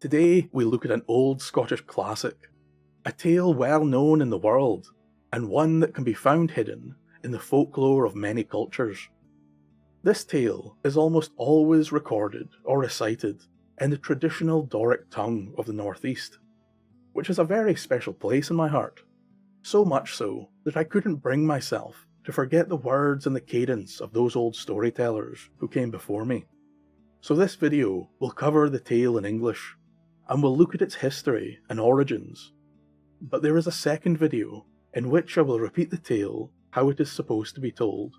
Today we look at an old Scottish classic, a tale well known in the world, and one that can be found hidden in the folklore of many cultures. This tale is almost always recorded or recited in the traditional Doric tongue of the northeast, which is a very special place in my heart, so much so that I couldn't bring myself to forget the words and the cadence of those old storytellers who came before me. So this video will cover the tale in English, and we'll look at its history and origins. But there is a second video in which I will repeat the tale how it is supposed to be told.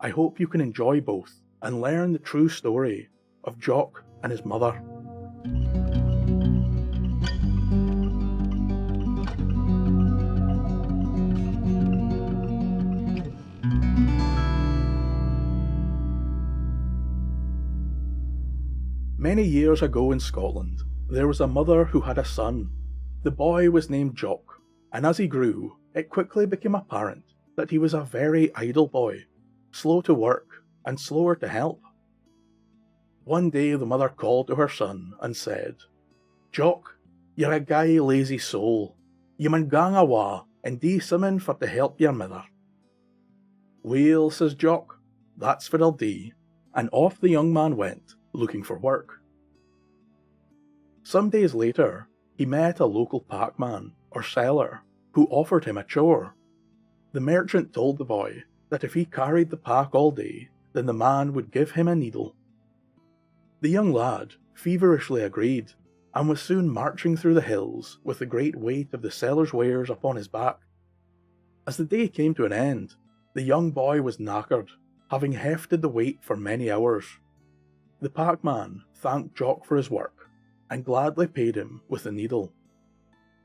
I hope you can enjoy both and learn the true story of Jock and his mother. Many years ago in Scotland, there was a mother who had a son. The boy was named Jock, and as he grew, it quickly became apparent that he was a very idle boy, slow to work and slower to help. One day the mother called to her son and said, "Jock, you're a gey lazy soul. You mun gang awa and do something for to help your mother." "Well," says Jock, "that's what I'll do," and off the young man went, looking for work. Some days later, he met a local packman, or seller, who offered him a chore. The merchant told the boy that if he carried the pack all day, then the man would give him a needle. The young lad feverishly agreed, and was soon marching through the hills with the great weight of the seller's wares upon his back. As the day came to an end, the young boy was knackered, having hefted the weight for many hours. The packman thanked Jock for his work, and gladly paid him with the needle.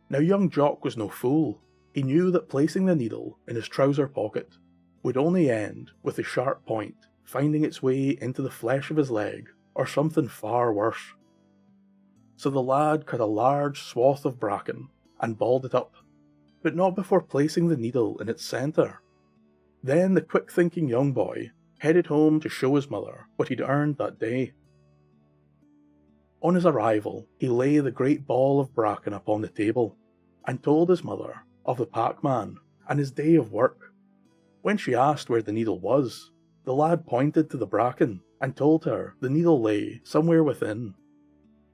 Now young Jock was no fool. He knew that placing the needle in his trouser pocket would only end with the sharp point finding its way into the flesh of his leg, or something far worse. So the lad cut a large swath of bracken and balled it up, but not before placing the needle in its centre. Then the quick-thinking young boy headed home to show his mother what he'd earned that day. On his arrival, he lay the great ball of bracken upon the table, and told his mother of the packman and his day of work. When she asked where the needle was, the lad pointed to the bracken and told her the needle lay somewhere within.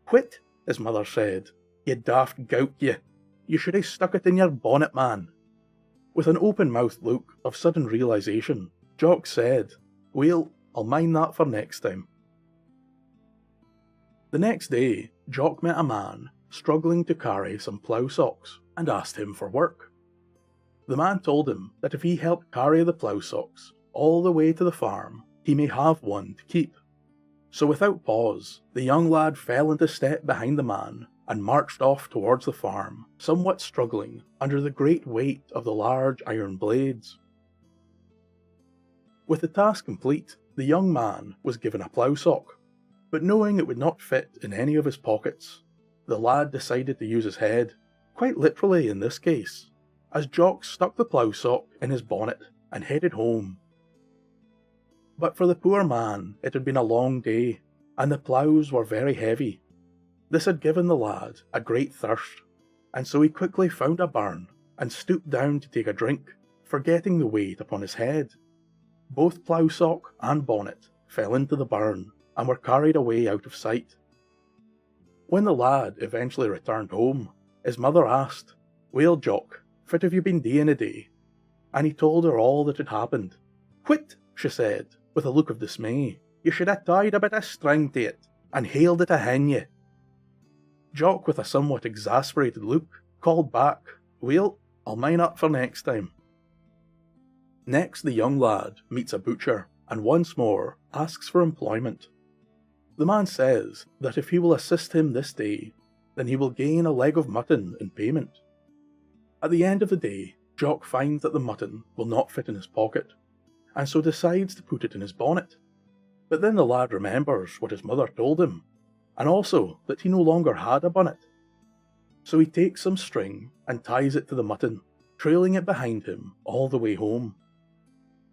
"Whit," his mother said, "you daft gout ye, you should hae stuck it in your bonnet, man." With an open-mouthed look of sudden realisation, Jock said, "Well, I'll mind that for next time." The next day, Jock met a man struggling to carry some plough socks and asked him for work. The man told him that if he helped carry the plough socks all the way to the farm, he may have one to keep. So without pause, the young lad fell into step behind the man and marched off towards the farm, somewhat struggling under the great weight of the large iron blades. With the task complete, the young man was given a plough sock. But knowing it would not fit in any of his pockets, the lad decided to use his head, quite literally in this case, as Jock stuck the plough sock in his bonnet and headed home. But for the poor man it had been a long day, and the ploughs were very heavy. This had given the lad a great thirst, and so he quickly found a barn and stooped down to take a drink, forgetting the weight upon his head. Both plough sock and bonnet fell into the barn, and were carried away out of sight. When the lad eventually returned home, his mother asked, "Well, Jock, what have you been doing a day?" And he told her all that had happened. "Whit," she said, with a look of dismay, "you should have tied a bit of string to it, and hailed it ahen ye." Jock, with a somewhat exasperated look, called back, "Well, I'll mind that for next time." Next the young lad meets a butcher, and once more asks for employment. The man says that if he will assist him this day, then he will gain a leg of mutton in payment. At the end of the day, Jock finds that the mutton will not fit in his pocket, and so decides to put it in his bonnet. But then the lad remembers what his mother told him, and also that he no longer had a bonnet. So he takes some string and ties it to the mutton, trailing it behind him all the way home.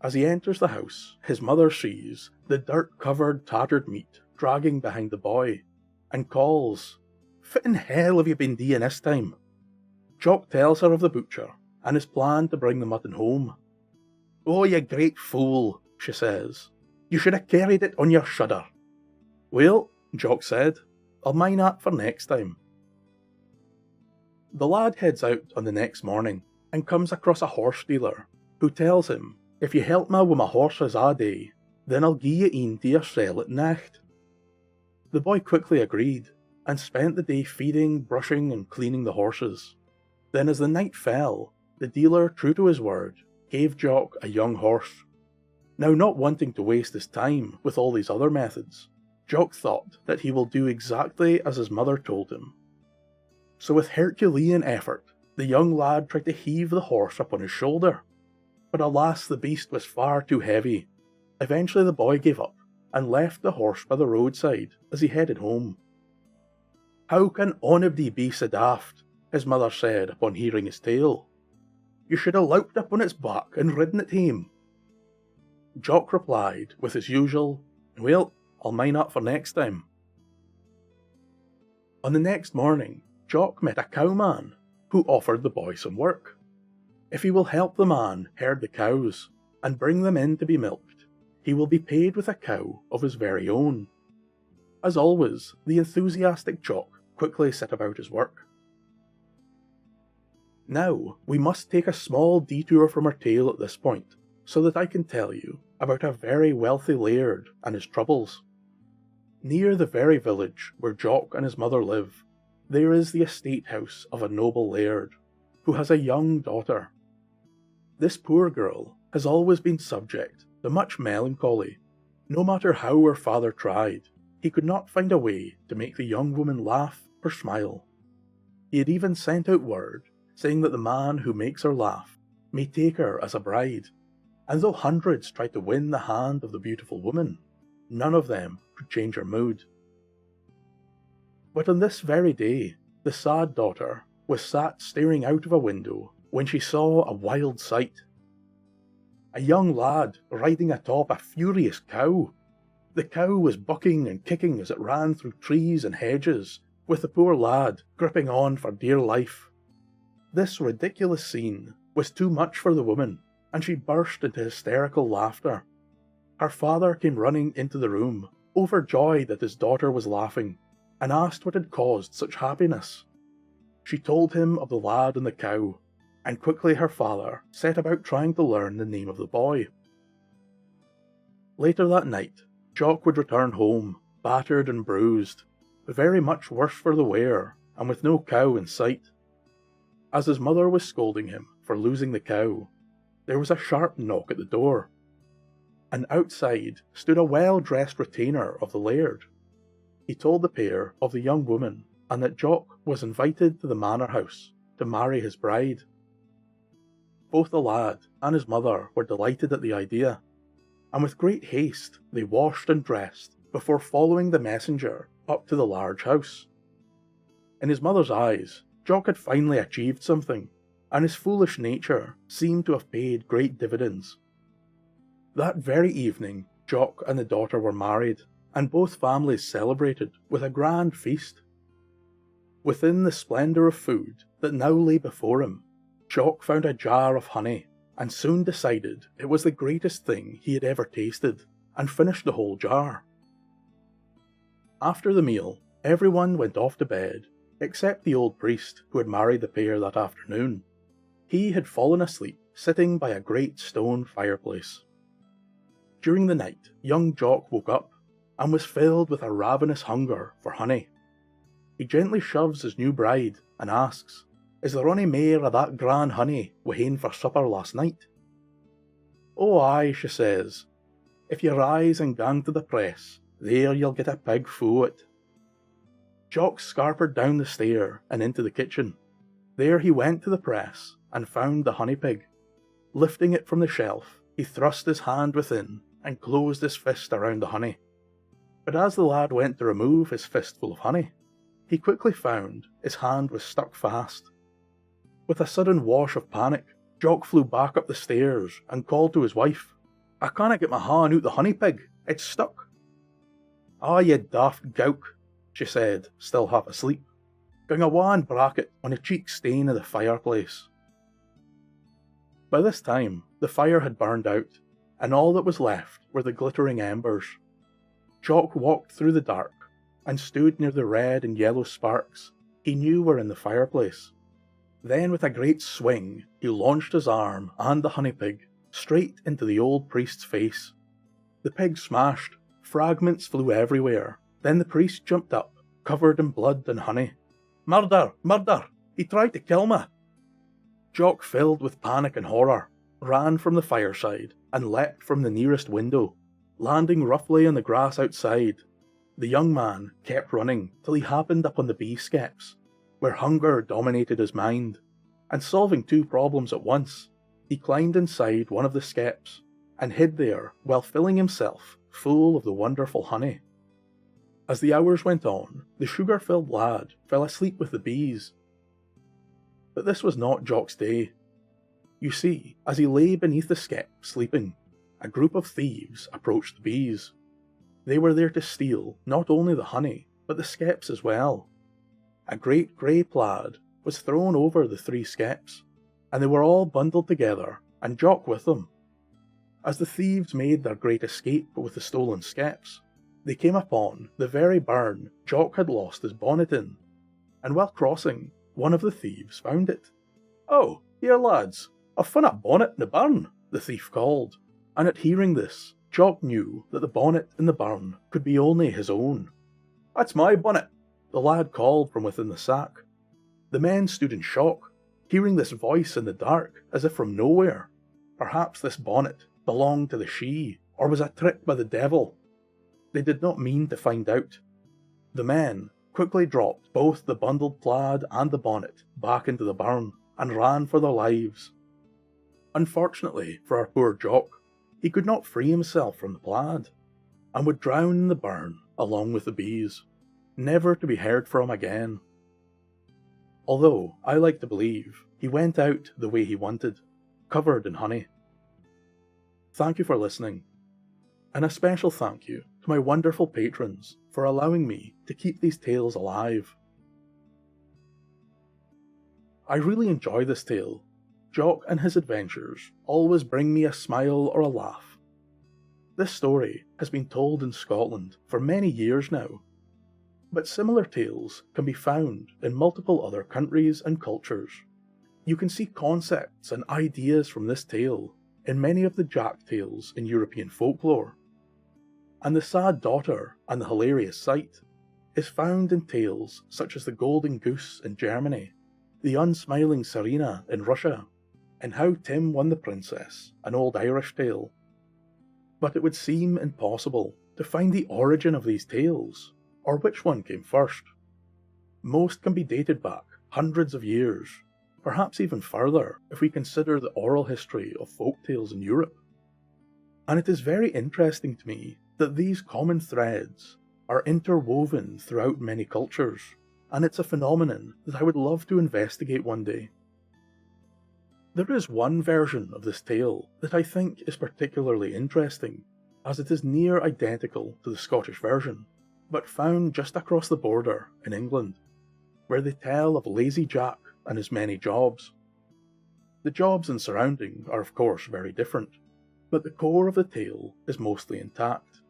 As he enters the house, his mother sees the dirt-covered, tattered meat dragging behind the boy, and calls, "Fit in hell have you been doing this time?" Jock tells her of the butcher and his plan to bring the mutton home. "Oh, you great fool," she says. "You should have carried it on your shudder." "Well," Jock said, "I'll mind that for next time." The lad heads out on the next morning and comes across a horse dealer who tells him, "If you help me with my horses a day, then I'll gie you een to yoursel at night." The boy quickly agreed and spent the day feeding, brushing and cleaning the horses. Then as the night fell, the dealer, true to his word, gave Jock a young horse. Now, not wanting to waste his time with all these other methods, Jock thought that he will do exactly as his mother told him. So with Herculean effort, the young lad tried to heave the horse up on his shoulder. But alas, the beast was far too heavy. Eventually the boy gave up and left the horse by the roadside as he headed home. "How can onybody be so daft?" his mother said upon hearing his tale. "You should have loped up on its back and ridden it home." Jock replied with his usual, "Well, I'll mind that for next time." On the next morning, Jock met a cowman who offered the boy some work. If he will help the man herd the cows and bring them in to be milked, he will be paid with a cow of his very own. As always, the enthusiastic Jock quickly set about his work. Now, we must take a small detour from our tale at this point, so that I can tell you about a very wealthy laird and his troubles. Near the very village where Jock and his mother live, there is the estate house of a noble laird, who has a young daughter. This poor girl has always been subject to much melancholy. No matter how her father tried, he could not find a way to make the young woman laugh or smile. He had even sent out word saying that the man who makes her laugh may take her as a bride, and though hundreds tried to win the hand of the beautiful woman, none of them could change her mood. But on this very day, the sad daughter was sat staring out of a window when she saw a wild sight. A young lad riding atop a furious cow. The cow was bucking and kicking as it ran through trees and hedges, with the poor lad gripping on for dear life. This ridiculous scene was too much for the woman, and she burst into hysterical laughter. Her father came running into the room, overjoyed that his daughter was laughing, and asked what had caused such happiness. She told him of the lad and the cow, and quickly her father set about trying to learn the name of the boy. Later that night, Jock would return home, battered and bruised, very much worse for the wear, and with no cow in sight. As his mother was scolding him for losing the cow, there was a sharp knock at the door, and outside stood a well-dressed retainer of the laird. He told the pair of the young woman, and that Jock was invited to the manor house to marry his bride. Both the lad and his mother were delighted at the idea, and with great haste they washed and dressed before following the messenger up to the large house. In his mother's eyes, Jock had finally achieved something, and his foolish nature seemed to have paid great dividends. That very evening, Jock and the daughter were married, and both families celebrated with a grand feast. Within the splendour of food that now lay before him, Jock found a jar of honey, and soon decided it was the greatest thing he had ever tasted, and finished the whole jar. After the meal, everyone went off to bed, except the old priest who had married the pair that afternoon. He had fallen asleep sitting by a great stone fireplace. During the night, young Jock woke up, and was filled with a ravenous hunger for honey. He gently shoves his new bride, and asks, "Is there ony mair of that gran honey we haen for supper last night?" "Oh aye," she says. "If you rise and gang to the press, there you'll get a pig fu' it." Jock scarpered down the stair and into the kitchen. There he went to the press and found the honey pig. Lifting it from the shelf, he thrust his hand within and closed his fist around the honey. But as the lad went to remove his fistful of honey, he quickly found his hand was stuck fast. With a sudden wash of panic, Jock flew back up the stairs and called to his wife, "I canna get my hand out the honey pig, it's stuck." "Ah, ye daft gowk," she said, still half asleep. going a wan bracket on a cheek stain of the fireplace. By this time, the fire had burned out, and all that was left were the glittering embers. Jock walked through the dark, and stood near the red and yellow sparks he knew were in the fireplace. Then with a great swing, he launched his arm and the honey pig straight into the old priest's face. The pig smashed, fragments flew everywhere, then the priest jumped up, covered in blood and honey. "Murder! Murder! He tried to kill me!" Jock, filled with panic and horror, ran from the fireside and leapt from the nearest window, landing roughly on the grass outside. The young man kept running till he happened upon the bee skeps, where hunger dominated his mind, and solving two problems at once, he climbed inside one of the skeps and hid there while filling himself full of the wonderful honey. As the hours went on, the sugar-filled lad fell asleep with the bees. But this was not Jock's day. You see, as he lay beneath the skep sleeping, a group of thieves approached the bees. They were there to steal not only the honey, but the skeps as well. A great grey plaid was thrown over the 3 skeps, and they were all bundled together, and Jock with them. As the thieves made their great escape with the stolen skeps, they came upon the very barn Jock had lost his bonnet in, and while crossing, one of the thieves found it. "Oh, here lads, I've found a bonnet in the barn," the thief called, and at hearing this, Jock knew that the bonnet in the barn could be only his own. "That's my bonnet," the lad called from within the sack. The men stood in shock, hearing this voice in the dark as if from nowhere. Perhaps this bonnet belonged to the she, or was a trick by the devil. They did not mean to find out. The men quickly dropped both the bundled plaid and the bonnet back into the barn and ran for their lives. Unfortunately for our poor Jock, he could not free himself from the plaid, and would drown in the burn along with the bees, never to be heard from again. Although I like to believe he went out the way he wanted, covered in honey. Thank you for listening, and a special thank you to my wonderful patrons for allowing me to keep these tales alive. I really enjoy this tale. Jock and his adventures always bring me a smile or a laugh. This story has been told in Scotland for many years now, but similar tales can be found in multiple other countries and cultures. You can see concepts and ideas from this tale in many of the Jack tales in European folklore, and the sad daughter and the hilarious sight is found in tales such as the Golden Goose in Germany, the Unsmiling Serena in Russia, and How Tim Won the Princess, an old Irish tale. But it would seem impossible to find the origin of these tales, or which one came first. Most can be dated back hundreds of years, perhaps even further if we consider the oral history of folk tales in Europe. And it is very interesting to me that these common threads are interwoven throughout many cultures, and it's a phenomenon that I would love to investigate one day. There is one version of this tale that I think is particularly interesting, as it is near identical to the Scottish version, but found just across the border in England, where they tell of Lazy Jack and his many jobs. The jobs and surrounding are of course very different, but the core of the tale is mostly intact.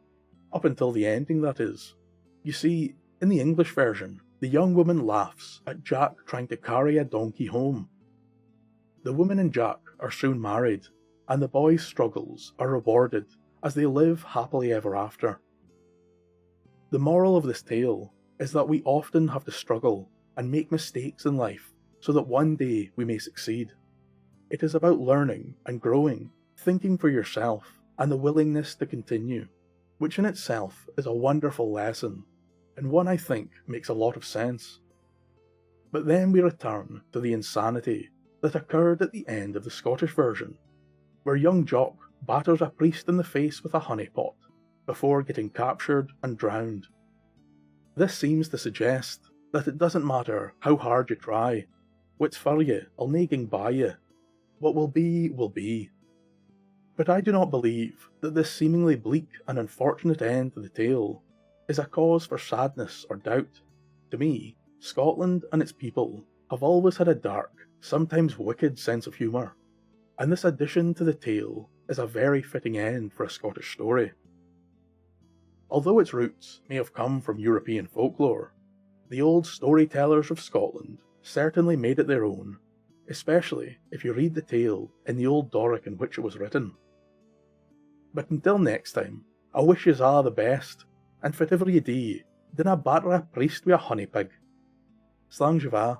Up until the ending, that is. You see, in the English version, the young woman laughs at Jack trying to carry a donkey home. The woman and Jack are soon married, and the boy's struggles are rewarded as they live happily ever after. The moral of this tale is that we often have to struggle and make mistakes in life so that one day we may succeed. It is about learning and growing, thinking for yourself, and the willingness to continue, which in itself is a wonderful lesson, and one I think makes a lot of sense. But then we return to the insanity that occurred at the end of the Scottish version, where young Jock batters a priest in the face with a honey pot before getting captured and drowned. This seems to suggest that it doesn't matter how hard you try, what's for you, I'll nae ging by you. What will be, will be. But I do not believe that this seemingly bleak and unfortunate end to the tale is a cause for sadness or doubt. To me, Scotland and its people have always had a dark, sometimes wicked sense of humour, and this addition to the tale is a very fitting end for a Scottish story. Although its roots may have come from European folklore, the old storytellers of Scotland certainly made it their own, especially if you read the tale in the old Doric in which it was written. But until next time, I wish yous all the best, and fativer ye do, dinna batter a priest wi' a honey pig. Slán je va.